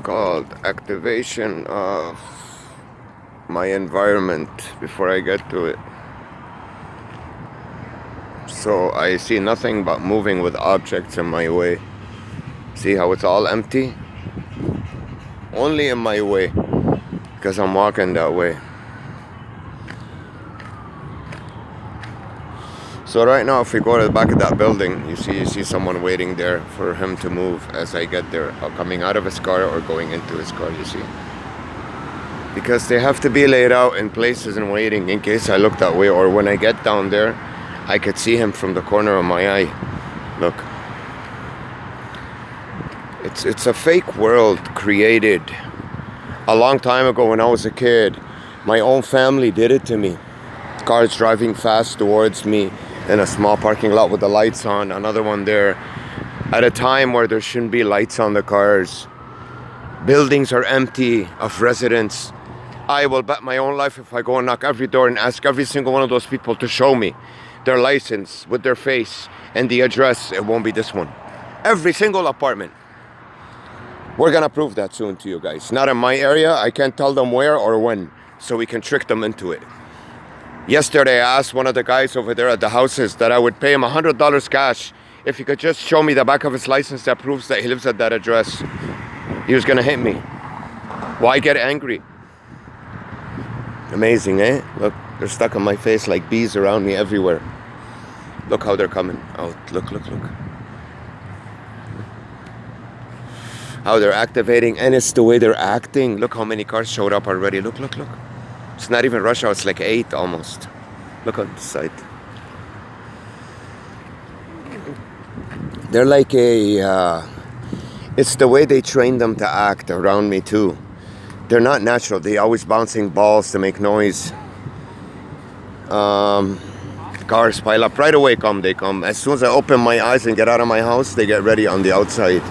called activation of my environment before I get to it. So I see nothing but moving with objects in my way. See how it's all empty? Only in my way, because I'm walking that way. So right now, if we go to the back of that building, you see someone waiting there for him to move as I get there, coming out of his car or going into his car, you see. Because they have to be laid out in places and waiting in case I look that way, or when I get down there, I could see him from the corner of my eye. Look. It's a fake world created a long time ago when I was a kid. My own family did it to me. Cars driving fast towards me in a small parking lot with the lights on, another one there at a time where there shouldn't be lights on the cars. Buildings are empty of residents. I will bet my own life if I go and knock every door and ask every single one of those people to show me their license with their face and the address, it won't be this one. Every single apartment. We're gonna prove that soon to you guys. Not in my area, I can't tell them where or when, so we can trick them into it. Yesterday I asked one of the guys over there at the houses that I would pay him $100 cash if he could just show me the back of his license that proves that he lives at that address. He was gonna hit me. Why get angry? Amazing, eh? Look, they're stuck on my face like bees around me everywhere. Look how they're coming out. Look. How they're activating, and it's the way they're acting. Look how many cars showed up already. Look. It's not even rush hour, it's like 8 almost. Look on the side. They're like it's the way they train them to act around me too. They're not natural. They always bouncing balls to make noise. Cars pile up right away. They come. As soon as I open my eyes and get out of my house, they get ready on the outside.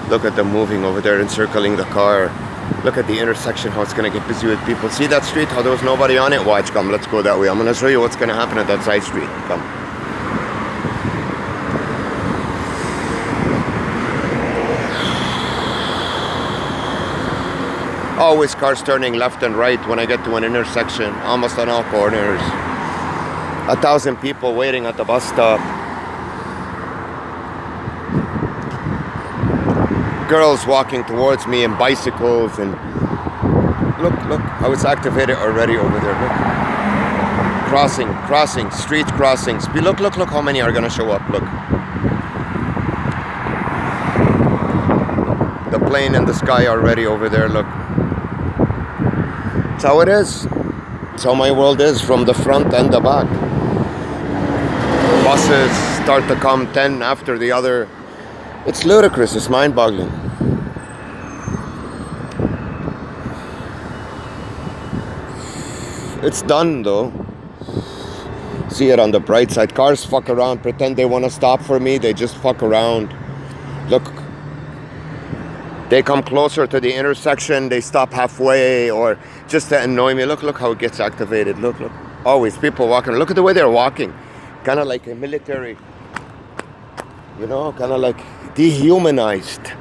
Look at them moving over there, encircling the car. Look at the intersection, how it's going to get busy with people. See that street, how there was nobody on it? Watch, come, let's go that way. I'm going to show you what's going to happen at that side street. Come. Always cars turning left and right when I get to an intersection, almost on all corners. 1,000 people waiting at the bus stop. Girls walking towards me in bicycles, and look how it's activated already over there. Look, crossing, street crossings. Look how many are gonna show up. Look, the plane in the sky already over there. Look, that's how it is. That's how my world is, from the front and the back. Buses start to come 10 after the other. It's ludicrous, it's mind-boggling. It's done though. See it on the bright side. Cars fuck around, pretend they want to stop for me, they just fuck around. Look, they come closer to the intersection, they stop halfway or just to annoy me. Look how it gets activated. Look. Always people walking. Look at the way they're walking. Kind of like a military, you know, kind of like dehumanized.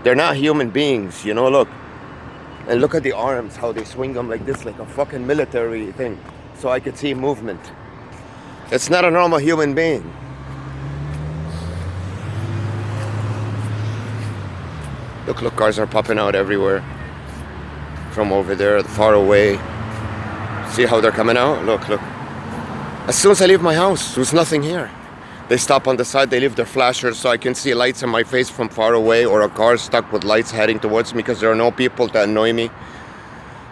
They're not human beings, you know, look. And look at the arms, how they swing them like this, like a fucking military thing. So I could see movement. It's not a normal human being. Look, cars are popping out everywhere. From over there, far away. See how they're coming out? Look. As soon as I leave my house, there's nothing here. They stop on the side, they leave their flashers so I can see lights in my face from far away, or a car stuck with lights heading towards me because there are no people to annoy me.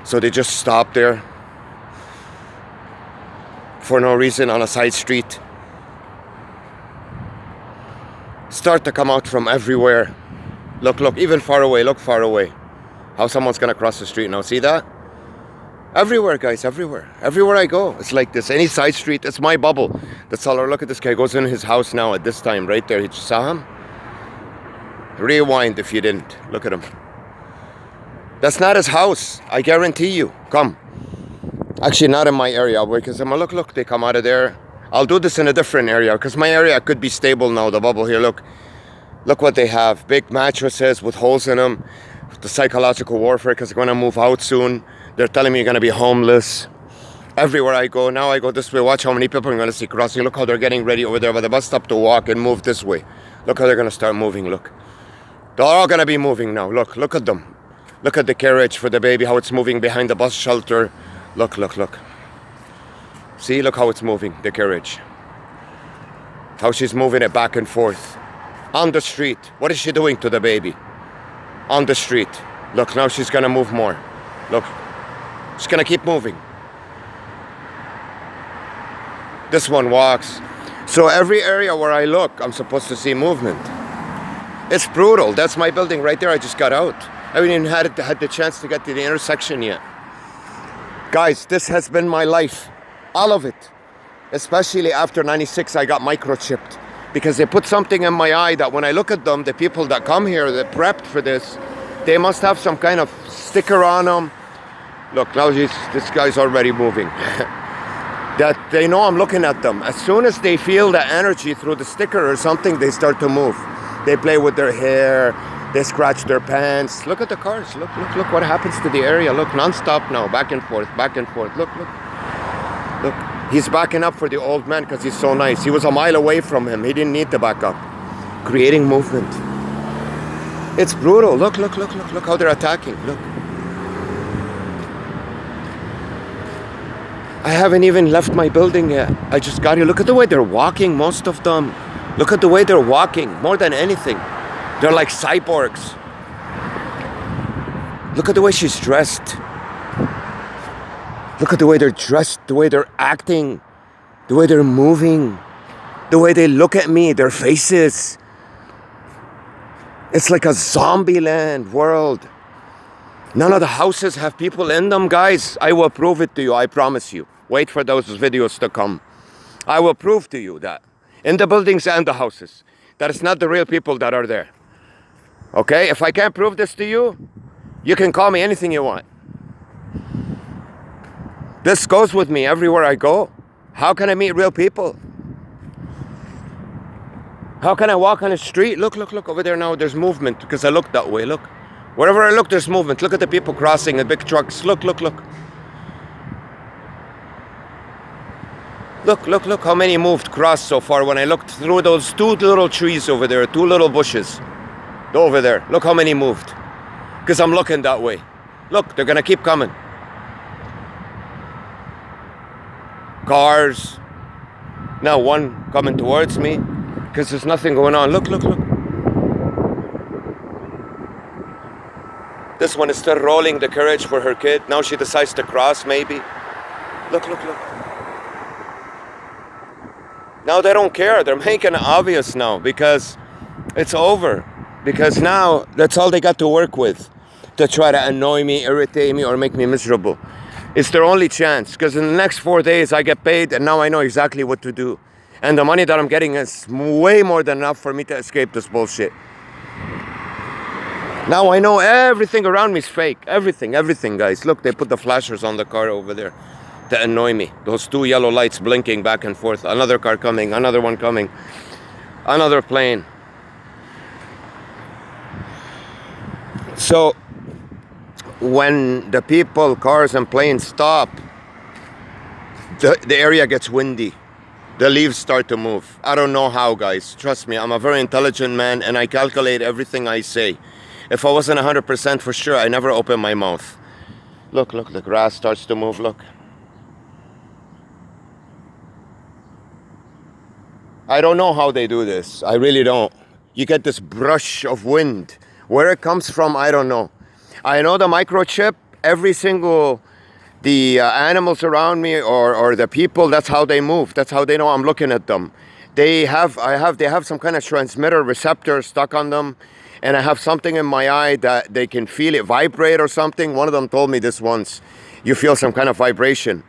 So they just stop there for no reason on a side street. Start to come out from everywhere. Look, even far away, look far away. How someone's gonna cross the street now, see that? Everywhere, guys, everywhere. Everywhere I go, it's like this. Any side street, it's my bubble. That's all. Look at this guy, goes in his house now at this time, right there. You saw him? Rewind if you didn't. Look at him. That's not his house, I guarantee you. Come. Actually, not in my area, because I'm gonna look, they come out of there. I'll do this in a different area, because my area could be stable now, the bubble here, look. Look what they have. Big mattresses with holes in them. The psychological warfare, because they're going to move out soon. They're telling me you're going to be homeless. Everywhere I go, now I go this way. Watch how many people I'm going to see crossing. Look how they're getting ready over there by the bus stop to walk and move this way. Look how they're going to start moving. Look. They're all going to be moving now. Look at them. Look at the carriage for the baby, how it's moving behind the bus shelter. Look. See, look how it's moving, the carriage. How she's moving it back and forth. On the street. What is she doing to the baby? On the street. Look, now she's gonna move more. Look. She's gonna keep moving. This one walks. So every area where I look, I'm supposed to see movement. It's brutal. That's my building right there. I just got out. I haven't even had the chance to get to the intersection yet. Guys, this has been my life. All of it. Especially after 96, I got microchipped. Because they put something in my eye that when I look at them, the people that come here, that prepped for this, they must have some kind of sticker on them. Look, now this guy's already moving. That they know I'm looking at them. As soon as they feel the energy through the sticker or something, they start to move. They play with their hair. They scratch their pants. Look at the cars. Look what happens to the area. Look, non-stop now. Back and forth. Look. He's backing up for the old man because he's so nice. He was a mile away from him. He didn't need to back up. Creating movement. It's brutal. Look how they're attacking. Look. I haven't even left my building yet. I just got here. Look at the way they're walking, most of them. Look at the way they're walking, more than anything. They're like cyborgs. Look at the way she's dressed. Look at the way they're dressed, the way they're acting, the way they're moving, the way they look at me, their faces. It's like a zombie land world. None of the houses have people in them, guys. I will prove it to you, I promise you. Wait for those videos to come. I will prove to you that in the buildings and the houses, that it's not the real people that are there. Okay? If I can't prove this to you, you can call me anything you want. This goes with me everywhere I go. How can I meet real people? How can I walk on the street? Look over there now. There's movement because I look that way. Look. Wherever I look, there's movement. Look at the people crossing the big trucks. Look. Look how many moved crossed so far when I looked through those two little trees over there, two little bushes. Over there. Look how many moved. Because I'm looking that way. Look, they're going to keep coming. Cars. Now one coming towards me because there's nothing going on. Look. This one is still rolling the carriage for her kid. Now she decides to cross maybe. Look. Now they don't care. They're making it obvious now because it's over. Because now that's all they got to work with. To try to annoy me, irritate me, or make me miserable. It's their only chance, because in the next 4 days I get paid and now I know exactly what to do. And the money that I'm getting is way more than enough for me to escape this bullshit. Now I know everything around me is fake. Everything, guys. Look, they put the flashers on the car over there to annoy me. Those two yellow lights blinking back and forth. Another car coming, another one coming. Another plane. So when the people, cars and planes stop, the area gets windy. The leaves start to move. I don't know how, guys. Trust me, I'm a very intelligent man and I calculate everything I say. If I wasn't 100% for sure, I never open my mouth. Look, the grass starts to move, look. I don't know how they do this. I really don't. You get this brush of wind. Where it comes from, I don't know. I know the microchip, every single, the animals around me or the people, that's how they move. That's how they know I'm looking at them. They have some kind of transmitter receptor stuck on them. And I have something in my eye that they can feel it vibrate or something. One of them told me this once. You feel some kind of vibration.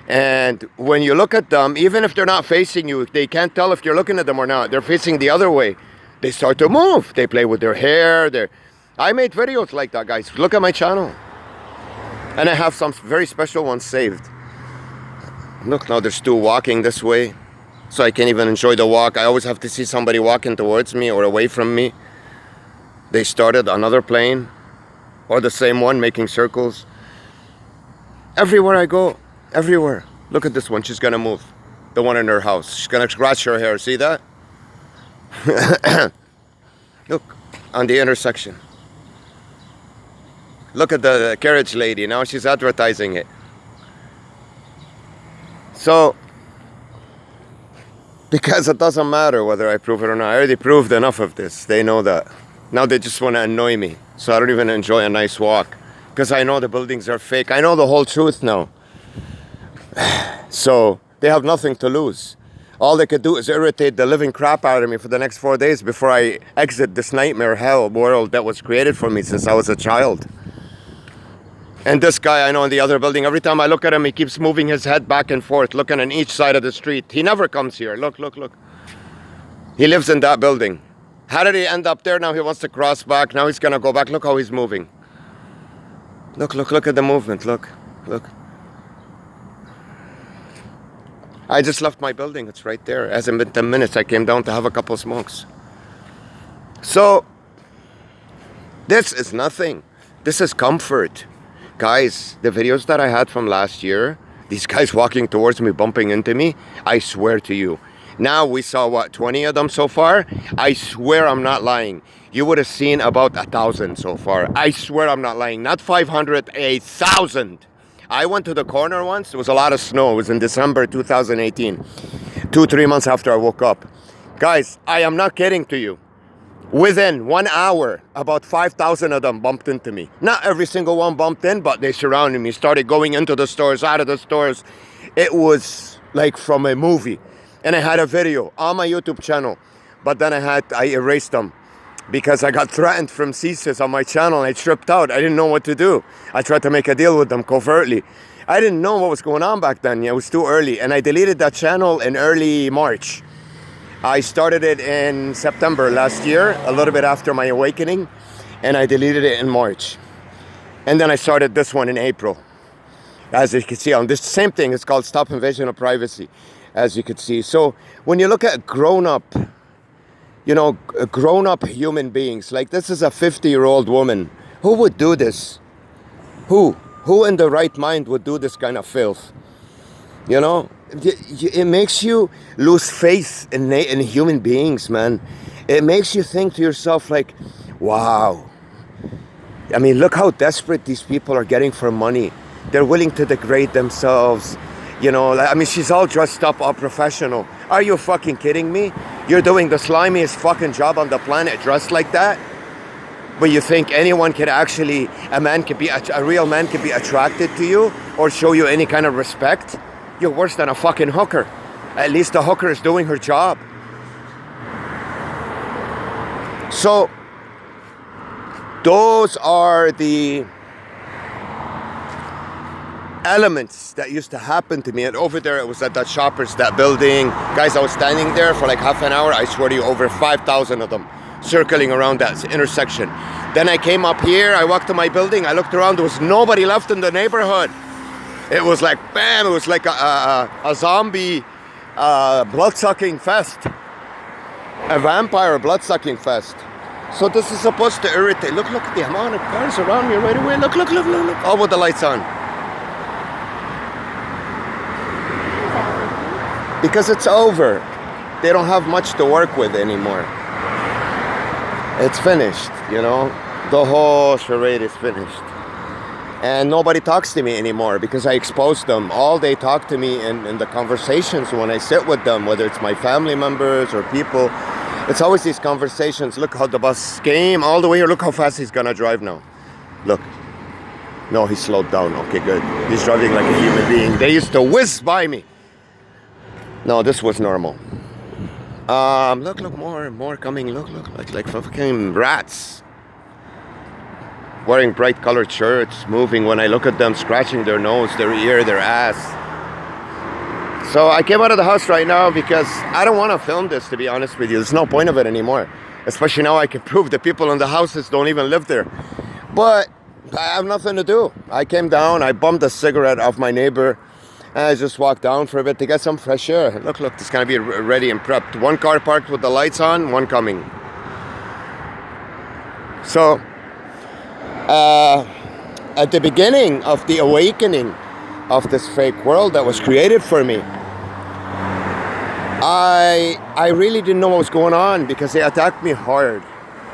And when you look at them, even if they're not facing you, they can't tell if you're looking at them or not. They're facing the other way. They start to move. They play with their hair. I made videos like that, guys. Look at my channel. And I have some very special ones saved. Look, now they're still walking this way. So I can't even enjoy the walk. I always have to see somebody walking towards me or away from me. They started another plane. Or the same one making circles. Everywhere I go, everywhere. Look at this one, she's gonna move. The one in her house. She's gonna scratch her hair, see that? Look, on the intersection. Look at the carriage lady, now she's advertising it. So, because it doesn't matter whether I prove it or not. I already proved enough of this. They know that. Now they just want to annoy me. So I don't even enjoy a nice walk. Because I know the buildings are fake. I know the whole truth now. So they have nothing to lose. All they could do is irritate the living crap out of me for the next 4 days before I exit this nightmare hell world that was created for me since I was a child. And this guy I know in the other building, every time I look at him, he keeps moving his head back and forth, looking on each side of the street. He never comes here. Look, look, look. He lives in that building. How did he end up there? Now he wants to cross back. Now he's going to go back. Look how he's moving. Look, look, look at the movement. Look, look. I just left my building. It's right there. It hasn't been 10 minutes. I came down to have a couple smokes. So, this is nothing. This is comfort. Guys, the videos that I had from last year, these guys walking towards me, bumping into me, I swear to you. Now we saw, what, 20 of them so far? I swear I'm not lying. You would have seen about 1,000 so far. I swear I'm not lying. Not 500, 1,000. I went to the corner once. There was a lot of snow. It was in December 2018. 2-3 months after I woke up. Guys, I am not kidding to you. Within 1 hour, about 5,000 of them bumped into me. Not every single one bumped in, but they surrounded me, started going into the stores, out of the stores. It was like from a movie. And I had a video on my YouTube channel, but then I erased them because I got threatened from CSIS on my channel and I tripped out. I didn't know what to do. I tried to make a deal with them covertly. I didn't know what was going on back then. It was too early. And I deleted that channel in early March. I started it in September last year, a little bit after my awakening, and I deleted it in March. And then I started this one in April. As you can see on this same thing, it's called Stop Invasion of Privacy, as you can see. So when you look at grown-up, grown-up human beings, like this is a 50-year-old woman, who would do this? Who in the right mind would do this kind of filth? You know? It makes you lose faith in human beings, man. It makes you think to yourself like, wow. I mean, look how desperate these people are getting for money. They're willing to degrade themselves. You know, I mean, she's all dressed up, all professional. Are you fucking kidding me? You're doing the slimiest fucking job on the planet dressed like that? But you think anyone can actually, a real man can be attracted to you or show you any kind of respect? You're worse than a fucking hooker. At least the hooker is doing her job. So, those are the elements that used to happen to me. And over there, it was at that Shoppers, that building. Guys, I was standing there for like half an hour. I swear to you, over 5,000 of them circling around that intersection. Then I came up here. I walked to my building. I looked around. There was nobody left in the neighborhood. It was like, bam, it was like a zombie blood-sucking fest. A vampire blood-sucking fest. So this is supposed to irritate. Look at the amount of cars around me right away. Look. All with the lights on. Because it's over. They don't have much to work with anymore. It's finished, you know. The whole charade is finished. And nobody talks to me anymore because I exposed them. All they talk to me in the conversations when I sit with them, whether it's my family members or people, it's always these conversations. Look how the bus came all the way here. Look how fast he's gonna drive now. Look. No, he slowed down. Okay, good. He's driving like a human being. They used to whiz by me. No, this was normal. Look, more coming. Look, like fucking rats. Wearing bright colored shirts, moving when I look at them, scratching their nose, their ear, their ass. So I came out of the house right now because I don't want to film this, to be honest with you. There's no point of it anymore. Especially now I can prove the people in the houses don't even live there. But I have nothing to do. I came down, I bummed a cigarette off my neighbor, and I just walked down for a bit to get some fresh air. Look, it's gonna be ready and prepped. One car parked with the lights on, one coming. So, At the beginning of the awakening of this fake world that was created for me, I really didn't know what was going on because they attacked me hard.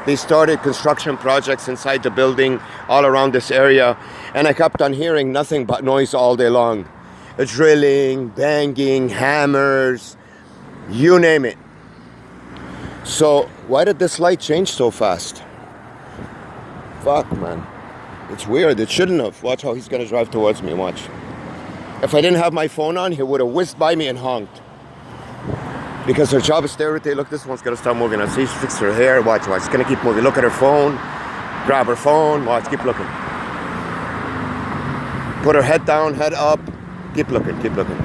They started construction projects inside the building all around this area, and I kept on hearing nothing but noise all day long. Drilling, banging, hammers, you name it. So why did this light change so fast? Fuck, man. It's weird. It shouldn't have. Watch how he's gonna drive towards me. Watch. If I didn't have my phone on, he would have whizzed by me and honked. Because her job is to irritate. Look, this one's gonna start moving. I see she fixed her hair. Watch. She's gonna keep moving. Look at her phone. Grab her phone. Watch. Keep looking. Put her head down, head up. Keep looking. Keep looking.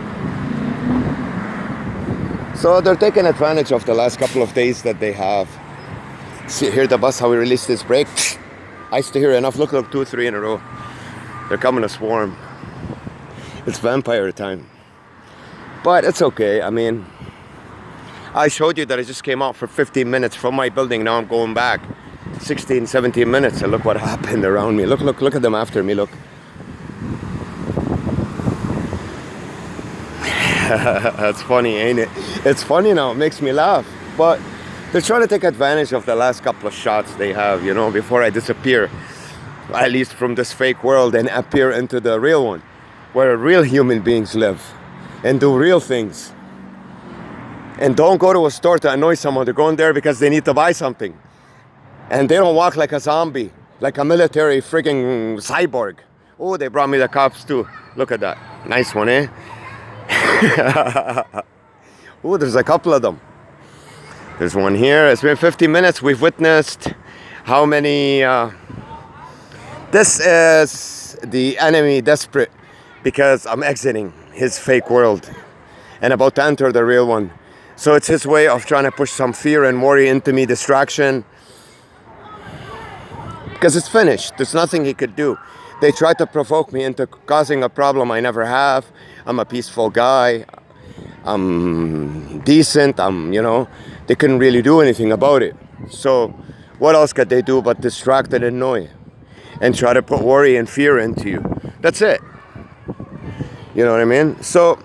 So they're taking advantage of the last couple of days that they have. See, hear the bus, how we released this brake? I used to hear enough. Look, 2, 3 in a row. They're coming to swarm. It's vampire time. But it's okay. I mean, I showed you that I just came out for 15 minutes from my building. Now I'm going back 16, 17 minutes. And look what happened around me. Look at them after me. Look. That's funny, ain't it? It's funny now. It makes me laugh. But they're trying to take advantage of the last couple of shots they have, you know, before I disappear. At least from this fake world and appear into the real one. Where real human beings live. And do real things. And don't go to a store to annoy someone. They're going there because they need to buy something. And they don't walk like a zombie. Like a military frigging cyborg. Oh, they brought me the cops too. Look at that. Nice one, eh? Oh, there's a couple of them. There's one here. It's been 50 minutes. We've witnessed how many... This is the enemy desperate because I'm exiting his fake world and about to enter the real one. So it's his way of trying to push some fear and worry into me, distraction. Because it's finished. There's nothing he could do. They tried to provoke me into causing a problem I never have. I'm a peaceful guy. I'm decent. You know, they couldn't really do anything about it. So what else could they do but distract and annoy and try to put worry and fear into you? That's it. You know what I mean? So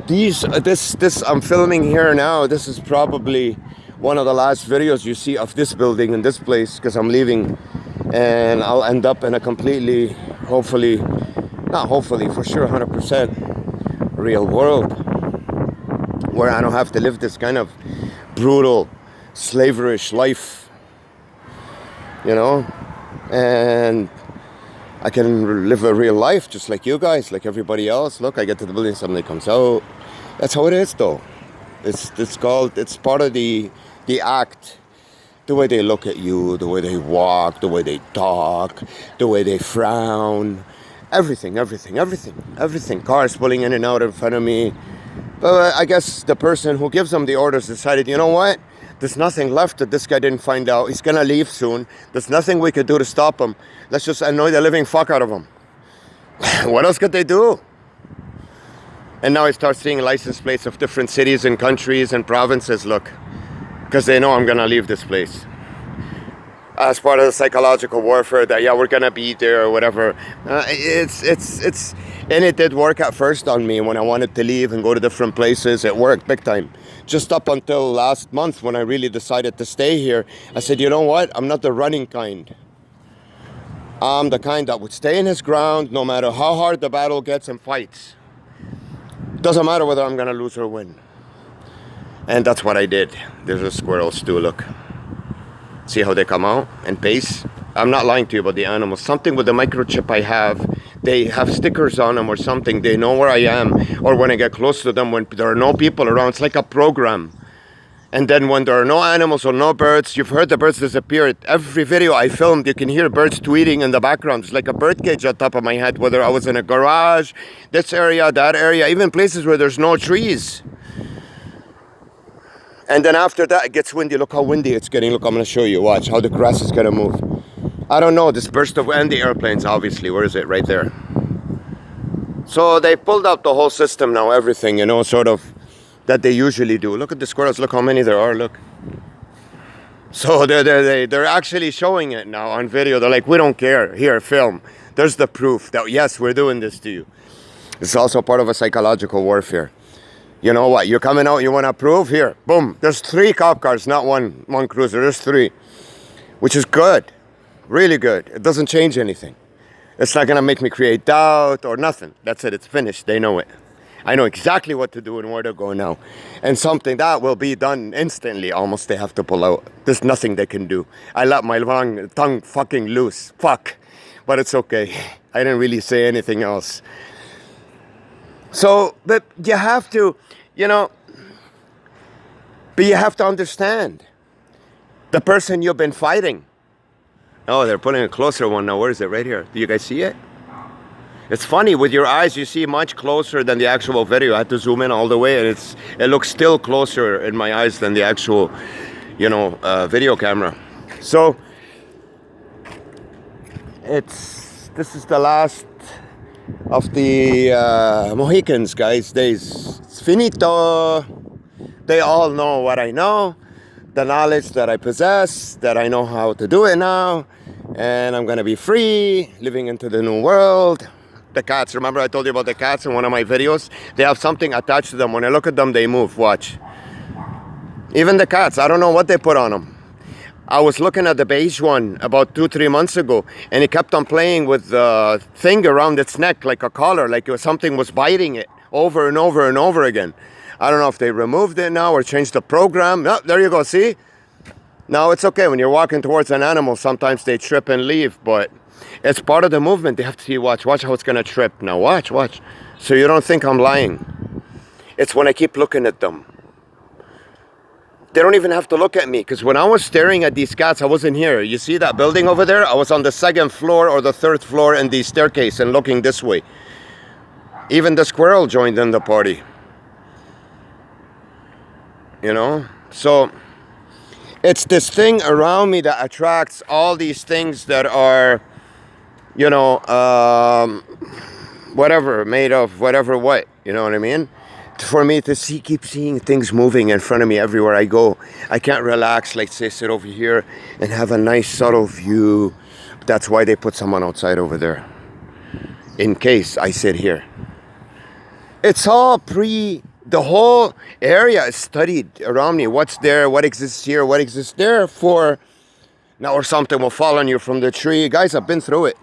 this I'm filming here now. This is probably one of the last videos you see of this building in this place because I'm leaving, and I'll end up in a completely, hopefully, not hopefully, for sure, 100% real world where I don't have to live this kind of brutal, slaverish life, you know, and I can live a real life just like you guys, like everybody else. Look, I get to the building, somebody comes out. That's how it is, though. It's part of the act. The way they look at you, the way they walk, the way they talk, the way they frown. Everything. Cars pulling in and out in front of me. But I guess the person who gives them the orders decided, you know what? There's nothing left that this guy didn't find out. He's gonna leave soon. There's nothing we could do to stop him. Let's just annoy the living fuck out of him. What else could they do? And now I start seeing license plates of different cities and countries and provinces, look. Because they know I'm gonna leave this place. As part of the psychological warfare that, yeah, we're gonna be there or whatever. And it did work at first on me when I wanted to leave and go to different places. It worked big time. Just up until last month when I really decided to stay here, I said, you know what? I'm not the running kind. I'm the kind that would stay in his ground no matter how hard the battle gets and fights. Doesn't matter whether I'm gonna lose or win. And that's what I did. There's a squirrel stew, look. See how they come out and pace? I'm not lying to you about the animals. Something with the microchip I have, they have stickers on them or something. They know where I am, or when I get close to them, when there are no people around. It's like a program. And then when there are no animals or no birds, you've heard the birds disappear. Every video I filmed, you can hear birds tweeting in the background. It's like a bird cage on top of my head, whether I was in a garage, this area, that area, even places where there's no trees. And then after that, it gets windy. Look how windy it's getting. Look, I'm going to show you. Watch how the grass is going to move. I don't know. This burst of wind, and the airplanes, obviously. Where is it? Right there. So they pulled out the whole system now, everything, you know, sort of, that they usually do. Look at the squirrels. Look how many there are. Look. So they're actually showing it now on video. They're like, we don't care. Here, film. There's the proof that, yes, we're doing this to you. It's also part of a psychological warfare. You know what? You're coming out, you want to prove? Here, boom. There's 3 cop cars, not one cruiser. There's 3, which is good. Really good. It doesn't change anything. It's not going to make me create doubt or nothing. That's it. It's finished. They know it. I know exactly what to do and where to go now. And something that will be done instantly. Almost they have to pull out. There's nothing they can do. I let my tongue fucking loose. Fuck. But it's okay. I didn't really say anything else. So, but you have to, but you have to understand the person you've been fighting. Oh, they're putting a closer one now. Where is it? Right here. Do you guys see it? It's funny, with your eyes you see much closer than the actual video. I had to zoom in all the way, and it looks still closer in my eyes than the actual, video camera. So this is the last of the Mohicans, guys. Days. It's finito. They all know what I know, the knowledge that I possess, that I know how to do it now, and I'm gonna be free, living into the new world. The cats, remember I told you about the cats in one of my videos? They have something attached to them. When I look at them, they move. Watch. Even the cats, I don't know what they put on them. I was looking at the beige one about 2-3 months ago, and it kept on playing with the thing around its neck like a collar, like something was biting it over and over and over again. I don't know if they removed it now or changed the program. No, there you go, see? Now it's okay. When you're walking towards an animal, sometimes they trip and leave, but it's part of the movement. They have to see, watch how it's gonna trip. Now watch. So you don't think I'm lying. It's when I keep looking at them. They don't even have to look at me, because when I was staring at these cats, I wasn't here. You see that building over there? I was on the 2nd floor or the 3rd floor in the staircase and looking this way. Even the squirrel joined in the party. So it's this thing around me that attracts all these things that are, whatever, made of whatever what, you know what I mean? For me to keep seeing things moving in front of me everywhere I go. I can't relax, like say sit over here and have a nice subtle view. That's why they put someone outside over there, in case I sit here. It's all the whole area is studied around me. What's there, what exists here, what exists there for now, or something will fall on you from the tree. Guys, I've been through it.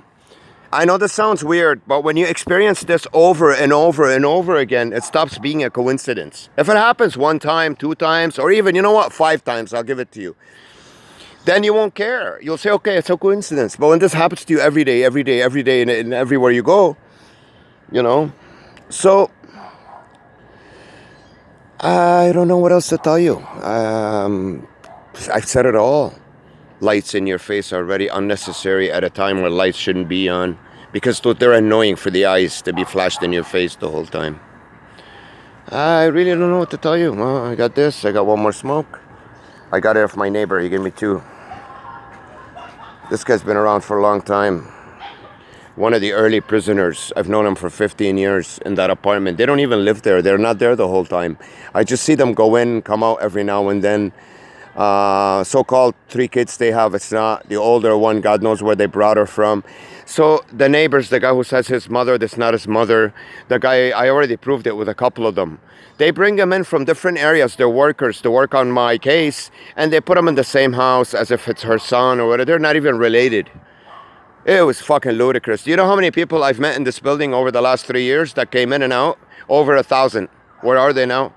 I know this sounds weird, but when you experience this over and over and over again, it stops being a coincidence. If it happens 1 time, 2 times, or even, 5 times, I'll give it to you. Then you won't care. You'll say, okay, it's a coincidence. But when this happens to you every day, and everywhere you go, So, I don't know what else to tell you. I've said it all. Lights in your face are already unnecessary at a time where lights shouldn't be on, because they're annoying for the eyes to be flashed in your face the whole time. I really don't know what to tell you. Well, I got this. I got one more smoke. I got it off my neighbor. He gave me 2. This guy's been around for a long time. One of the early prisoners. I've known him for 15 years in that apartment. They don't even live there. They're not there the whole time. I just see them go in, come out every now and then. So-called 3 kids they have. It's not the older one. God knows where they brought her from. So the neighbors, the guy who says his mother, that's not his mother. The guy, I already proved it with a couple of them. They bring them in from different areas. They're workers to work on my case, and they put them in the same house as if it's her son or whatever. They're not even related. It was fucking ludicrous. Do you know how many people I've met in this building over the last 3 years that came in and out? Over 1,000. Where are they now?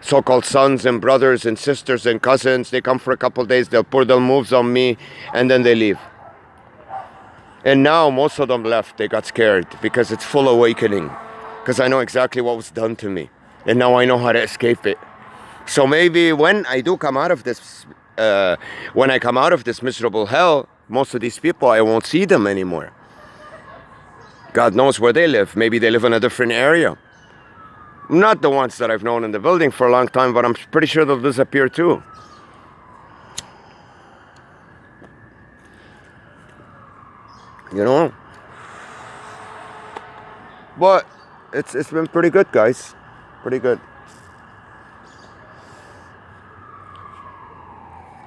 So-called sons and brothers and sisters and cousins. They come for a couple of days. They'll put their moves on me, and then they leave. And now most of them left. They got scared because it's full awakening. Because I know exactly what was done to me, and now I know how to escape it. So maybe when I do come out of this, when I come out of this miserable hell, most of these people, I won't see them anymore. God knows where they live. Maybe they live in a different area. Not the ones that I've known in the building for a long time, but I'm pretty sure they'll disappear too. But it's been pretty good, guys. Pretty good.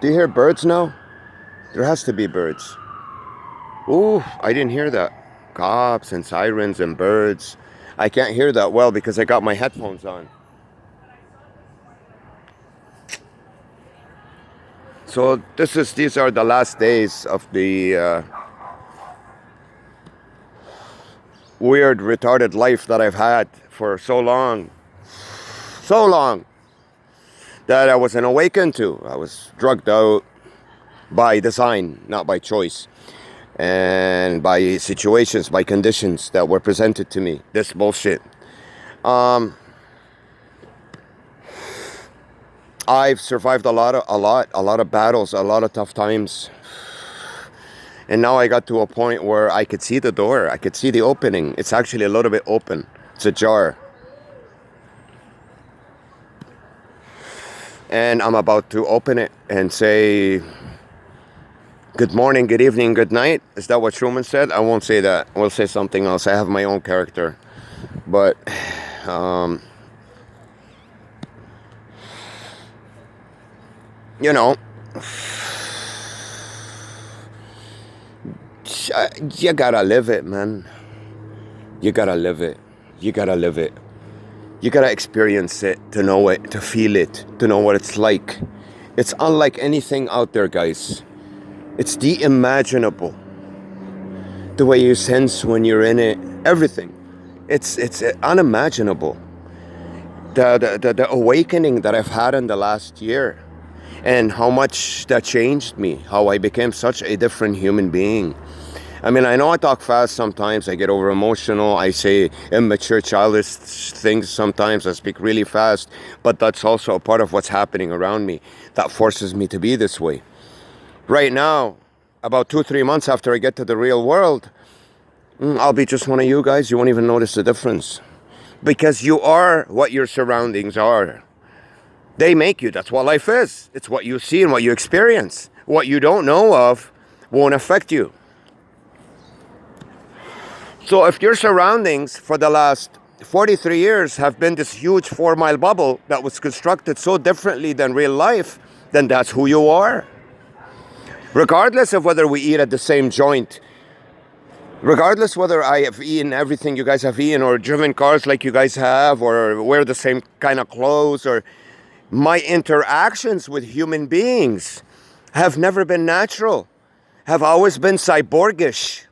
Do you hear birds now? There has to be birds. Ooh, I didn't hear that. Cops and sirens and birds. I can't hear that well because I got my headphones on. So these are the last days of the weird, retarded life that I've had for so long, that I wasn't awakened to. I was drugged out by design, not by choice, and by situations, by conditions that were presented to me. This bullshit. I've survived a lot of battles, a lot of tough times. And now I got to a point where I could see the door. I could see the opening. It's actually a little bit open. It's ajar. And I'm about to open it and say, good morning, good evening, good night. Is that what Truman said? I won't say that. I will say something else. I have my own character. But, you know, you gotta live it, man. You gotta live it. You gotta live it. You gotta experience it, to know it, to feel it, to know what it's like. It's unlike anything out there, guys. It's the imaginable. The way you sense when you're in it, everything. It's unimaginable. The awakening that I've had in the last year, and how much that changed me, how I became such a different human being. I mean, I know I talk fast sometimes, I get over emotional, I say immature, childish things sometimes, I speak really fast, but that's also a part of what's happening around me that forces me to be this way. Right now, about 2-3 months after I get to the real world, I'll be just one of you guys. You won't even notice the difference. Because you are what your surroundings are. They make you. That's what life is. It's what you see and what you experience. What you don't know of won't affect you. So if your surroundings for the last 43 years have been this huge 4-mile bubble that was constructed so differently than real life, then that's who you are. Regardless of whether we eat at the same joint, regardless whether I have eaten everything you guys have eaten, or driven cars like you guys have, or wear the same kind of clothes, or my interactions with human beings have never been natural, have always been cyborgish.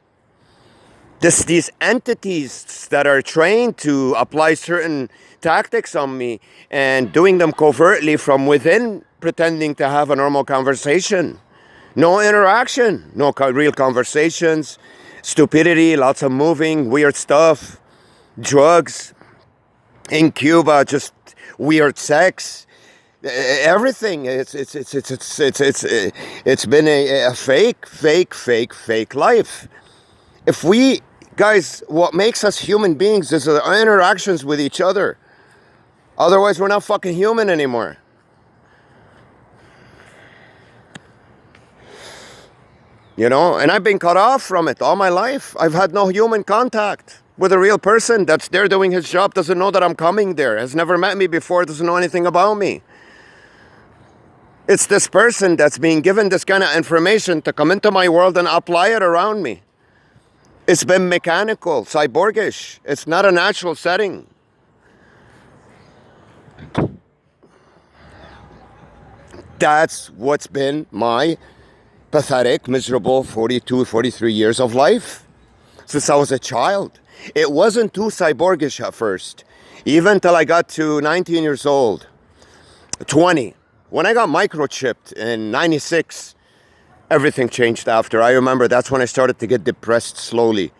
These entities that are trained to apply certain tactics on me and doing them covertly from within, pretending to have a normal conversation. No interaction, no real conversations, stupidity, lots of moving, weird stuff, drugs. In Cuba, just weird sex. Everything. It's been a fake life. If we, guys, what makes us human beings is our interactions with each other. Otherwise, we're not fucking human anymore. You know, and I've been cut off from it all my life. I've had no human contact with a real person that's there doing his job, doesn't know that I'm coming there, has never met me before, doesn't know anything about me. It's this person that's being given this kind of information to come into my world and apply it around me. It's been mechanical, cyborgish. It's not a natural setting. That's what's been my pathetic, miserable 42, 43 years of life since I was a child. It wasn't too cyborgish at first, even till I got to 19 years old, 20. When I got microchipped in 96, everything changed after. I remember that's when I started to get depressed slowly.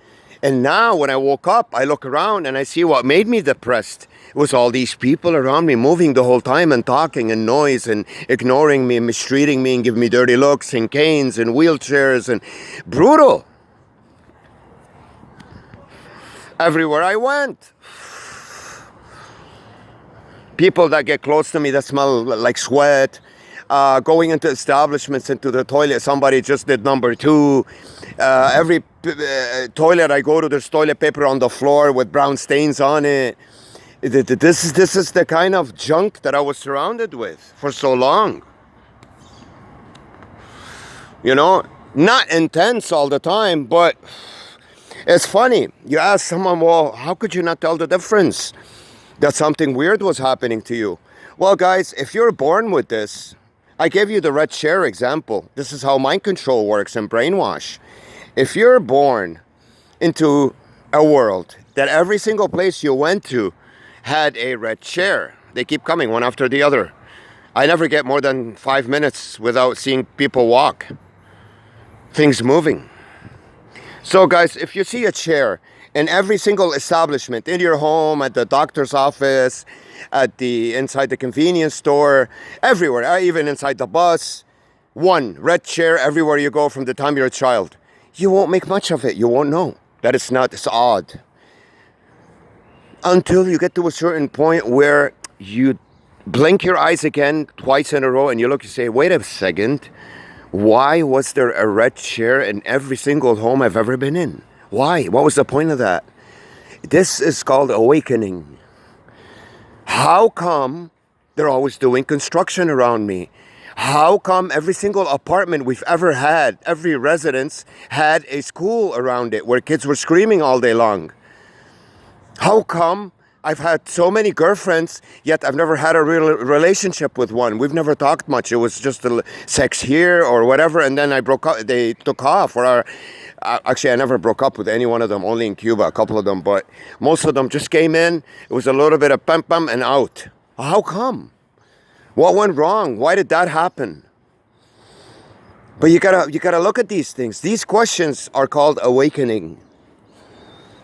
And now when I woke up, I look around and I see what made me depressed. It was all these people around me moving the whole time and talking and noise and ignoring me and mistreating me and giving me dirty looks and canes and wheelchairs and brutal. Everywhere I went. People that get close to me that smell like sweat. Going into establishments, into the toilet, somebody just did number 2. Every toilet I go to, there's toilet paper on the floor with brown stains on it. This is the kind of junk that I was surrounded with for so long. You know, not intense all the time, but it's funny. You ask someone, well, how could you not tell the difference that something weird was happening to you? Well, guys, if you're born with this, I gave you the red chair example. This is how mind control works and brainwash. If you're born into a world that every single place you went to had a red chair, they keep coming one after the other. I never get more than 5 minutes without seeing people walk, things moving. So guys, if you see a chair in every single establishment, in your home, at the doctor's office, inside the convenience store, everywhere, even inside the bus, one red chair everywhere you go from the time you're a child, you won't make much of it. You won't know that it's odd. Until you get to a certain point where you blink your eyes again twice in a row and you look, you say, wait a second, why was there a red chair in every single home I've ever been in? Why? What was the point of that? This is called awakening. How come they're always doing construction around me? How come every single apartment we've ever had, every residence had a school around it where kids were screaming all day long? How come I've had so many girlfriends, yet I've never had a real relationship with one? We've never talked much. It was just sex here or whatever, and then I broke up. They took off. Actually, I never broke up with any one of them, only in Cuba, a couple of them, but most of them just came in. It was a little bit of pam-pam and out. How come? What went wrong? Why did that happen? But you gotta look at these things. These questions are called awakening.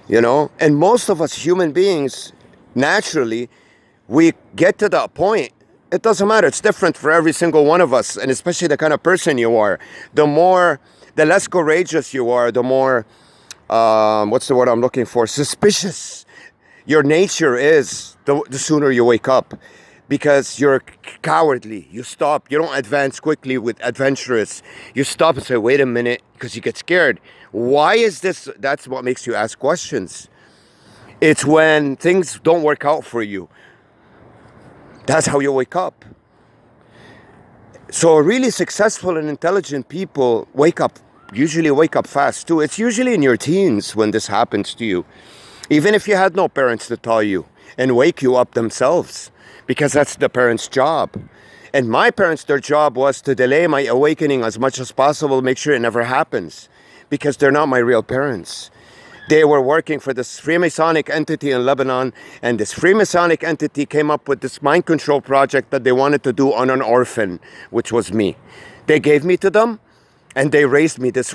You know, and most of us human beings, naturally, we get to that point. It doesn't matter. It's different for every single one of us, and especially the kind of person you are. The less courageous you are, the more, what's the word I'm looking for? Suspicious your nature is, the sooner you wake up. Because you're cowardly. You stop. You don't advance quickly with adventurous. You stop and say, wait a minute, because you get scared. Why is this? That's what makes you ask questions. It's when things don't work out for you. That's how you wake up. So really successful and intelligent people usually wake up fast too. It's usually in your teens when this happens to you. Even if you had no parents to tell you and wake you up themselves. Because that's the parents' job. And my parents, their job was to delay my awakening as much as possible, make sure it never happens. Because they're not my real parents. They were working for this Freemasonic entity in Lebanon, and this Freemasonic entity came up with this mind control project that they wanted to do on an orphan, which was me. They gave me to them, and they raised me this way.